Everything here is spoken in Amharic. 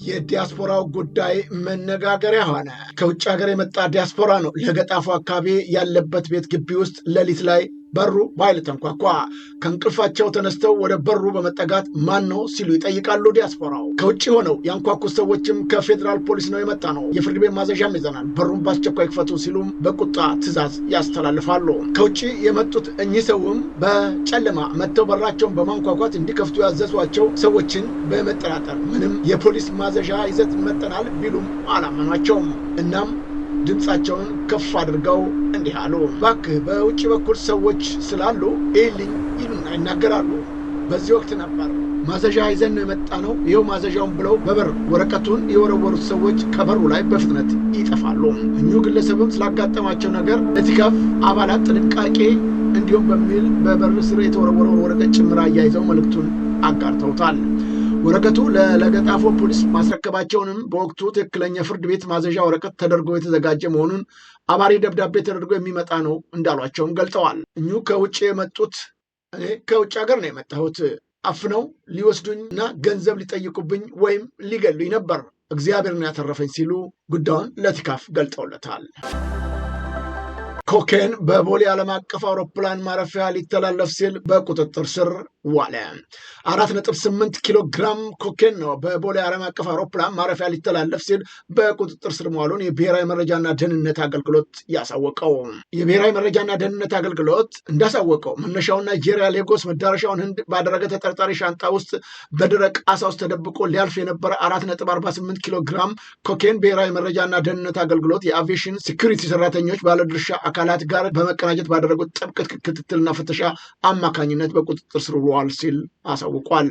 የዲያስፖራው ጉዳይ መነጋገሪያ ሆነ። ከውጭ ሀገር የመጣ ዲያስፖራ ነው ለገጣፎ አካባቢ ያለበት ቤት ግቢ ውስጥ ሌሊት ላይ በሩ በኃይል ተንኳኳ። ከእንቅልፋቸው ተነስተው ወደ በሩ በመጠጋት ማን ነው ሲሉ ይጠይቃሉ። ዲያስፖራው ከውጭ ሆነው ያንኳኩት ሰዎችም ከፌዴራል ፖሊስ ነው የመጣ ነው፣ የፍርድ ቤት ማዘዣም ይዘናል፣ በሩን በአስቸኳይ ክፈቱ ሲሉም በቁጣ ትዕዛዝ ያስተላልፋሉ። ከውጭ የመጡት እኚህ ሰውም በጨለማ መጥተው በራቸውን በማንኳኳት እንዲከፍቱ ያዘዟቸው ሰዎችን በመጠራጠር ምንም የፖሊስ ማዘዣ ይዘት መጠናል ቢሉም አላመኗቸውም። እናም ድምፃቸውን ከፍ አድርገው እንዲህ አሉ። እባክህ በውጭ በኩል ሰዎች ስላሉ ይልኝ ይሉና ይናገራሉ። በዚህ ወቅት ነበር ማዘዣ ይዘን ነው የመጣ ነው፣ ይኸው ማዘዣውን ብለው በበር ወረቀቱን የወረወሩት ሰዎች ከበሩ ላይ በፍጥነት ይጠፋሉ። እኚሁ ግለሰብም ስላጋጠማቸው ነገር ለቲካፍ አባላት ጥንቃቄ እንዲሁም በሚል በበር ስር የተወረወረውን ወረቀት ጭምር አያይዘው መልእክቱን አጋርተውታል። ወረቀቱ ለለገጣፎ ፖሊስ ማስረከባቸውንም በወቅቱ ትክክለኛ ፍርድ ቤት ማዘዣ ወረቀት ተደርጎ የተዘጋጀ መሆኑን አባሪ ደብዳቤ ተደርጎ የሚመጣ ነው እንዳሏቸውም ገልጸዋል። እኙ ከውጭ የመጡት እኔ ከውጭ ሀገር ነው የመጣሁት፣ አፍነው ሊወስዱኝ እና ገንዘብ ሊጠይቁብኝ ወይም ሊገሉኝ ነበር፣ እግዚአብሔር ነው ያተረፈኝ ሲሉ ጉዳዩን ለቲካፍ ገልጠውለታል። ኮኬን በቦሌ ዓለም አቀፍ አውሮፕላን ማረፊያ ሊተላለፍ ሲል በቁጥጥር ስር ዋለ። 4.8 ኪሎ ግራም ኮኬን ነው በቦሌ ዓለም አቀፍ አውሮፕላን ማረፊያ ሊተላለፍ ሲል በቁጥጥር ስር መዋሉን የብሔራዊ መረጃና ደህንነት አገልግሎት ያሳወቀው። የብሔራዊ መረጃና ደህንነት አገልግሎት እንዳሳወቀው መነሻውን ናይጄሪያ ሌጎስ መዳረሻውን ህንድ ባደረገ ተጠርጣሪ ሻንጣ ውስጥ በደረቅ አሳ ውስጥ ተደብቆ ሊያልፍ የነበረ 4.48 ኪሎ ግራም ኮኬን ብሔራዊ መረጃና ደህንነት አገልግሎት የአቪዬሽን ሴኩሪቲ ሰራተኞች ባለድርሻ አካላት ጋር በመቀናጀት ባደረጉት ጥብቅ ክትትልና ፍተሻ አማካኝነት በቁጥጥር ስር ውሏል ሲል አሳውቋል።